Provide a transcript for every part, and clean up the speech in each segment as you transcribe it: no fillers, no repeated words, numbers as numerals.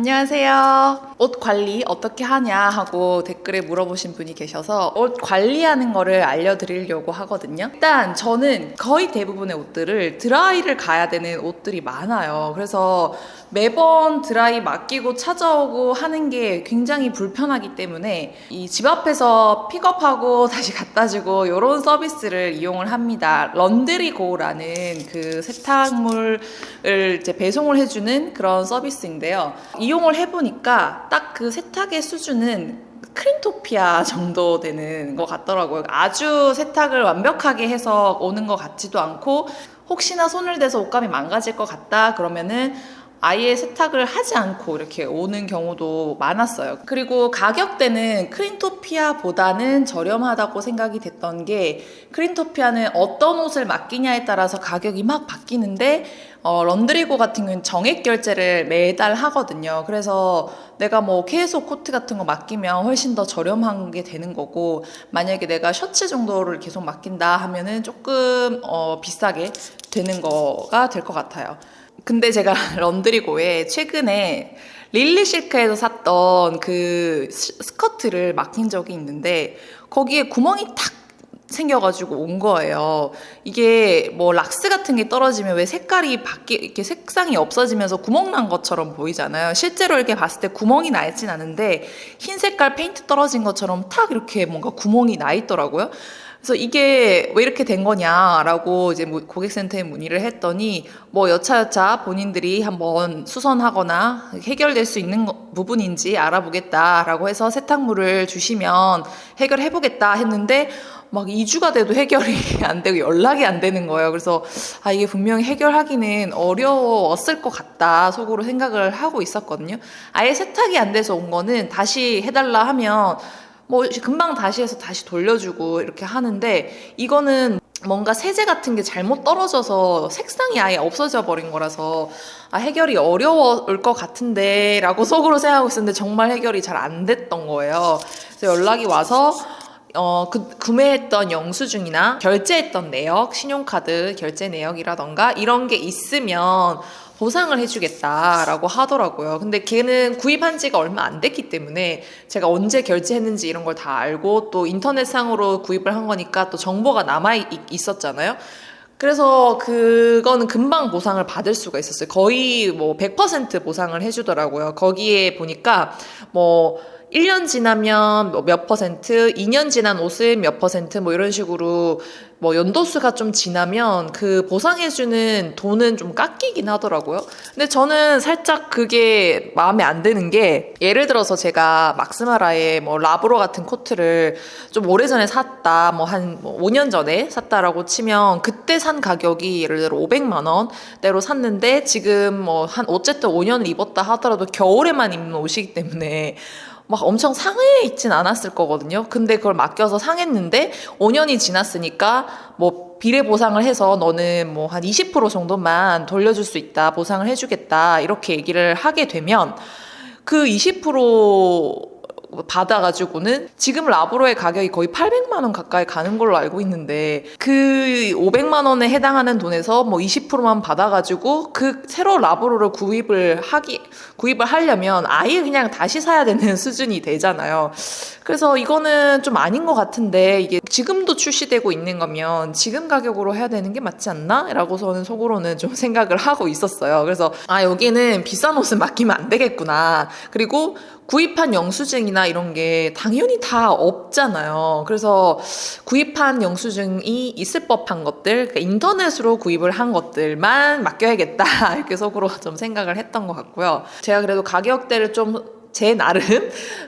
안녕하세요. 옷 관리 어떻게 하냐 하고 댓글에 물어보신 분이 계셔서 옷 관리하는 거를 알려드리려고 하거든요. 일단 저는 거의 대부분의 옷들을 드라이를 가야 되는 옷들이 많아요. 그래서 매번 드라이 맡기고 찾아오고 하는 게 굉장히 불편하기 때문에 이 집 앞에서 픽업하고 다시 갖다 주고 이런 서비스를 이용을 합니다. 런드리고라는 그 세탁물을 이제 배송을 해주는 그런 서비스인데요. 이용을 해보니까 딱 그 세탁의 수준은 크림토피아 정도 되는 것 같더라고요. 아주 세탁을 완벽하게 해서 오는 것 같지도 않고, 혹시나 손을 대서 옷감이 망가질 것 같다 그러면은 아예 세탁을 하지 않고 이렇게 오는 경우도 많았어요. 그리고 가격대는 크림토피아보다는 저렴하다고 생각이 됐던 게, 크림토피아는 어떤 옷을 맡기냐에 따라서 가격이 막 바뀌는데 런드리고 같은 경우는 정액 결제를 매달 하거든요. 그래서 내가 뭐 계속 코트 같은 거 맡기면 훨씬 더 저렴한 게 되는 거고, 만약에 내가 셔츠 정도를 계속 맡긴다 하면은 조금 비싸게 되는 거가 될 것 같아요. 근데 제가 런드리고에 최근에 릴리실크에서 샀던 그 스커트를 맡긴 적이 있는데, 거기에 구멍이 탁 생겨가지고 온 거예요. 이게 뭐 락스 같은 게 떨어지면 왜 색깔이 이렇게 색상이 없어지면서 구멍 난 것처럼 보이잖아요. 실제로 이렇게 봤을 때 구멍이 나 있진 않은데 흰 색깔 페인트 떨어진 것처럼 탁 이렇게 뭔가 구멍이 나 있더라고요. 그래서 이게 왜 이렇게 된 거냐라고 이제 고객센터에 문의를 했더니, 뭐 여차여차 본인들이 한번 수선하거나 해결될 수 있는 부분인지 알아보겠다라고 해서 세탁물을 주시면 해결해보겠다 했는데, 막 2주가 돼도 해결이 안 되고 연락이 안 되는 거예요. 그래서 이게 분명히 해결하기는 어려웠을 것 같다 속으로 생각을 하고 있었거든요. 아예 세탁이 안 돼서 온 거는 다시 해달라 하면 뭐 금방 다시 해서 다시 돌려주고 이렇게 하는데, 이거는 뭔가 세제 같은 게 잘못 떨어져서 색상이 아예 없어져 버린 거라서 해결이 어려울 것 같은데 라고 속으로 생각하고 있었는데, 정말 해결이 잘 안 됐던 거예요. 그래서 연락이 와서 구매했던 영수증이나 결제했던 내역, 신용카드 결제 내역이라던가 이런 게 있으면 보상을 해주겠다라고 하더라고요. 근데 걔는 구입한 지가 얼마 안 됐기 때문에 제가 언제 결제했는지 이런 걸 다 알고, 또 인터넷상으로 구입을 한 거니까 또 정보가 남아 있었잖아요. 그래서 그거는 금방 보상을 받을 수가 있었어요. 거의 뭐 100% 보상을 해주더라고요. 거기에 보니까 뭐 1년 지나면 몇 퍼센트, 2년 지난 옷은 몇 퍼센트, 뭐 이런 식으로 뭐 연도수가 좀 지나면 그 보상해주는 돈은 좀 깎이긴 하더라고요. 근데 저는 살짝 그게 마음에 안 드는 게, 예를 들어서 제가 막스마라의 뭐 라브로 같은 코트를 좀 오래전에 샀다, 뭐 한 5년 전에 샀다라고 치면, 그때 산 가격이 예를 들어 500만 원대로 샀는데, 지금 뭐 한 어쨌든 5년을 입었다 하더라도 겨울에만 입는 옷이기 때문에 막 엄청 상해 있진 않았을 거거든요. 근데 그걸 맡겨서 상했는데 5년이 지났으니까 뭐 비례 보상을 해서 너는 뭐 한 20% 정도만 돌려줄 수 있다, 보상을 해주겠다 이렇게 얘기를 하게 되면, 그 20% 받아가지고는 지금 라브로의 가격이 거의 800만 원 가까이 가는 걸로 알고 있는데, 그 500만 원에 해당하는 돈에서 뭐 20%만 받아가지고 그 새로 라브로를 구입을 하려면 아예 그냥 다시 사야 되는 수준이 되잖아요. 그래서 이거는 좀 아닌 것 같은데, 이게 지금도 출시되고 있는 거면 지금 가격으로 해야 되는 게 맞지 않나? 라고 저는 속으로는 좀 생각을 하고 있었어요. 그래서 여기는 비싼 옷은 맡기면 안 되겠구나. 그리고 구입한 영수증이나 이런 게 당연히 다 없잖아요. 그래서 구입한 영수증이 있을 법한 것들, 그러니까 인터넷으로 구입을 한 것들만 맡겨야겠다 이렇게 속으로 좀 생각을 했던 것 같고요. 제가 그래도 가격대를 좀 제 나름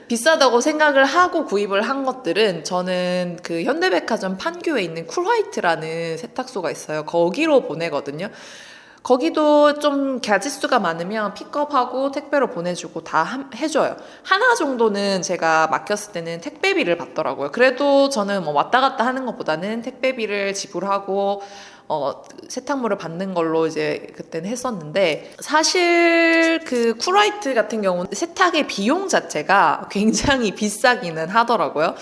비싸다고 생각을 하고 구입을 한 것들은, 저는 그 현대백화점 판교에 있는 쿨화이트라는 세탁소가 있어요. 거기로 보내거든요. 거기도 좀 가짓수가 많으면 픽업하고 택배로 보내주고 다 해줘요. 하나 정도는 제가 맡겼을 때는 택배비를 받더라고요. 그래도 저는 뭐 왔다 갔다 하는 것보다는 택배비를 지불하고 세탁물을 받는 걸로 이제 그때는 했었는데, 사실 그 쿨라이트 같은 경우는 세탁의 비용 자체가 굉장히 비싸기는 하더라고요.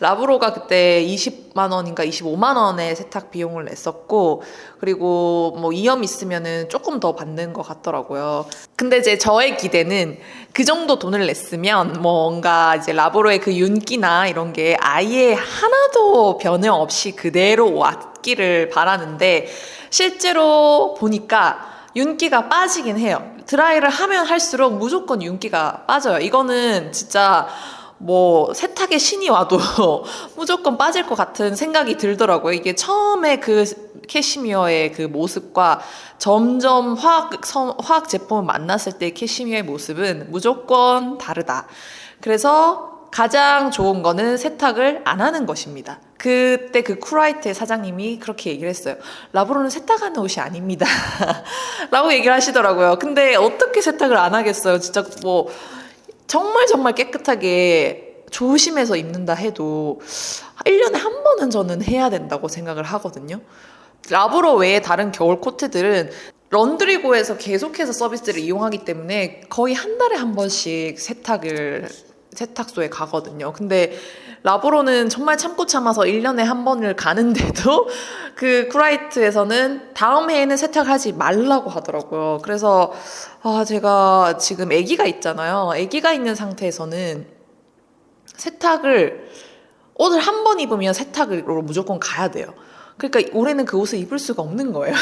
라브로가 그때 20만 원인가 25만 원의 세탁 비용을 냈었고, 그리고 뭐 이염 있으면은 조금 더 받는 것 같더라고요. 근데 이제 저의 기대는 그 정도 돈을 냈으면 뭔가 이제 라보로의 그 윤기나 이런 게 아예 하나도 변형 없이 그대로 왔기를 바라는데 실제로 보니까 윤기가 빠지긴 해요. 드라이를 하면 할수록 무조건 윤기가 빠져요. 이거는 진짜 뭐 세탁의 신이 와도 무조건 빠질 것 같은 생각이 들더라고요. 이게 처음에 그 캐시미어의 그 모습과 점점 화학 제품을 만났을 때 캐시미어의 모습은 무조건 다르다. 그래서 가장 좋은 거는 세탁을 안 하는 것입니다. 그때 그 쿨라이트의 사장님이 그렇게 얘기를 했어요. 라브로는 세탁하는 옷이 아닙니다. 라고 얘기를 하시더라고요. 근데 어떻게 세탁을 안 하겠어요? 진짜 뭐 정말 깨끗하게 조심해서 입는다 해도 1년에 한 번은 저는 해야 된다고 생각을 하거든요. 라브로 외에 다른 겨울 코트들은 런드리고에서 계속해서 서비스를 이용하기 때문에 거의 한 달에 한 번씩 세탁소에 가거든요. 근데 라브로는 정말 참고 참아서 1년에 한 번을 가는데도 그 쿨라이트에서는 다음 해에는 세탁하지 말라고 하더라고요. 그래서 제가 지금 아기가 있잖아요. 아기가 있는 상태에서는 옷을 한 번 입으면 세탁으로 무조건 가야 돼요. 그러니까 올해는 그 옷을 입을 수가 없는 거예요.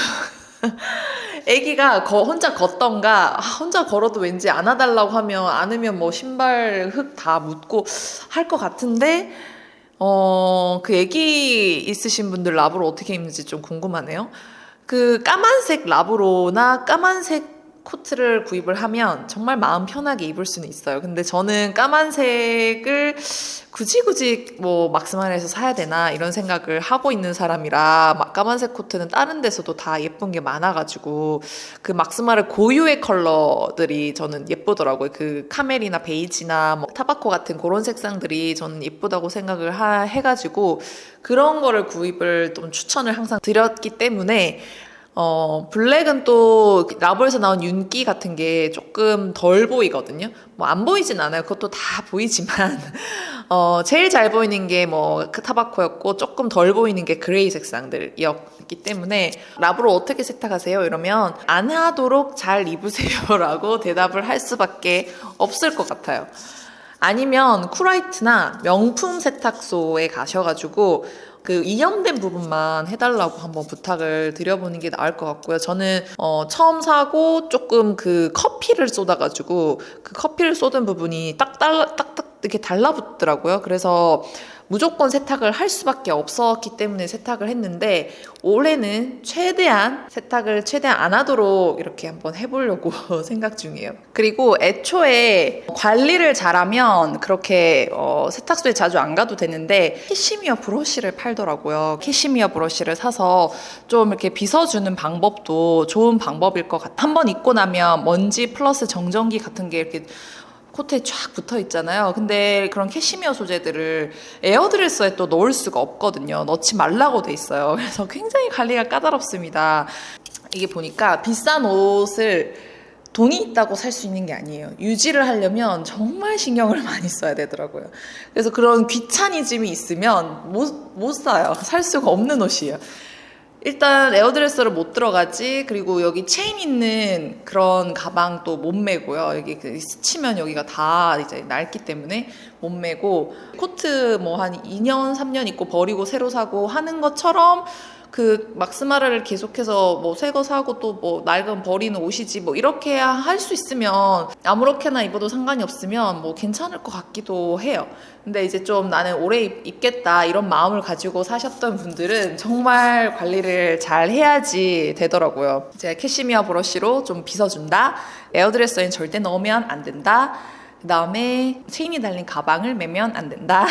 아기가 혼자 걷던가 혼자 걸어도 왠지 안아달라고 하면 안으면 뭐 신발 흙 다 묻고 할 것 같은데 그 아기 있으신 분들 라브로 어떻게 입는지 좀 궁금하네요. 그 까만색 라브로나 까만색 코트를 구입을 하면 정말 마음 편하게 입을 수는 있어요. 근데 저는 까만색을 굳이 뭐 막스마르에서 사야 되나 이런 생각을 하고 있는 사람이라 까만색 코트는 다른 데서도 다 예쁜 게 많아가지고 그 막스마르 고유의 컬러들이 저는 예쁘더라고요. 그 카멜이나 베이지나 뭐 타바코 같은 그런 색상들이 저는 예쁘다고 생각을 해가지고 그런 거를 구입을 좀 추천을 항상 드렸기 때문에 블랙은 또 라보에서 나온 윤기 같은 게 조금 덜 보이거든요. 뭐 안 보이진 않아요. 그것도 다 보이지만 제일 잘 보이는 게 뭐 타바코였고 조금 덜 보이는 게 그레이 색상들이었기 때문에 라보로 어떻게 세탁하세요? 이러면 안 하도록 잘 입으세요 라고 대답을 할 수밖에 없을 것 같아요. 아니면 쿨라이트나 명품 세탁소에 가셔가지고 그 이염된 부분만 해달라고 한번 부탁을 드려보는 게 나을 것 같고요. 저는 처음 사고 조금 그 커피를 쏟아가지고 그 커피를 쏟은 부분이 딱딱 이렇게 달라붙더라고요. 그래서 무조건 세탁을 할 수밖에 없었기 때문에 세탁을 했는데 올해는 최대한 세탁을 안 하도록 이렇게 한번 해보려고 생각 중이에요. 그리고 애초에 관리를 잘하면 그렇게 세탁소에 자주 안 가도 되는데 캐시미어 브러쉬를 팔더라고요. 캐시미어 브러쉬를 사서 좀 이렇게 빗어주는 방법도 좋은 방법일 것 같아요. 한번 입고 나면 먼지 플러스 정전기 같은 게 이렇게 코트에 쫙 붙어 있잖아요. 근데 그런 캐시미어 소재들을 에어드레서에 또 넣을 수가 없거든요. 넣지 말라고 돼 있어요. 그래서 굉장히 관리가 까다롭습니다. 이게 보니까 비싼 옷을 돈이 있다고 살 수 있는 게 아니에요. 유지를 하려면 정말 신경을 많이 써야 되더라고요. 그래서 그런 귀차니즘이 있으면 못 사요. 살 수가 없는 옷이에요. 일단 에어드레서를 못 들어가지. 그리고 여기 체인 있는 그런 가방 또 못 메고요. 여기 스치면 여기가 다 이제 낡기 때문에 못 메고 코트 뭐 한 2년 3년 입고 버리고 새로 사고 하는 것처럼 그 막스마라를 계속해서 뭐 새 거 사고 또 뭐 낡은 버리는 옷이지 뭐 이렇게 할 수 있으면 아무렇게나 입어도 상관이 없으면 뭐 괜찮을 것 같기도 해요. 근데 이제 좀 나는 오래 입겠다 이런 마음을 가지고 사셨던 분들은 정말 관리를 잘 해야지 되더라고요. 제가 캐시미어 브러쉬로 좀 빗어준다. 에어드레서엔 절대 넣으면 안 된다. 그 다음에 체인이 달린 가방을 매면 안 된다.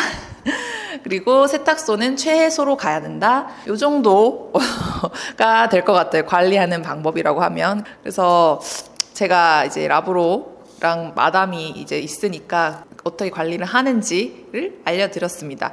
그리고 세탁소는 최소로 가야 된다. 요 정도가 될 것 같아요. 관리하는 방법이라고 하면. 그래서 제가 이제 라브로랑 마담이 이제 있으니까 어떻게 관리를 하는지를 알려드렸습니다.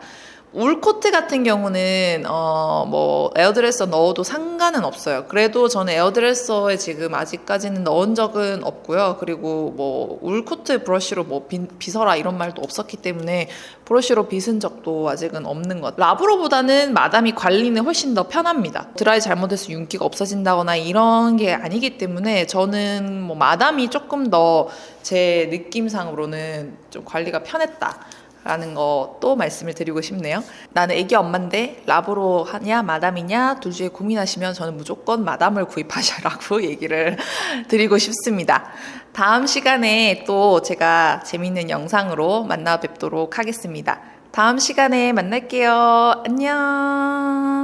울코트 같은 경우는 뭐 에어드레서 넣어도 상관은 없어요. 그래도 저는 에어드레서에 지금 아직까지는 넣은 적은 없고요. 그리고 뭐 울코트 브러쉬로 뭐 빗어라 이런 말도 없었기 때문에 브러쉬로 빗은 적도 아직은 없는 것 같아요. 라브로보다는 마담이 관리는 훨씬 더 편합니다. 드라이 잘못해서 윤기가 없어진다거나 이런 게 아니기 때문에 저는 뭐 마담이 조금 더 제 느낌상으로는 좀 관리가 편했다 라는 것도 말씀을 드리고 싶네요. 나는 애기 엄마인데 라브로 하냐 마담이냐 둘 중에 고민하시면 저는 무조건 마담을 구입하셔라고 얘기를 드리고 싶습니다. 다음 시간에 또 제가 재밌는 영상으로 만나 뵙도록 하겠습니다. 다음 시간에 만날게요. 안녕.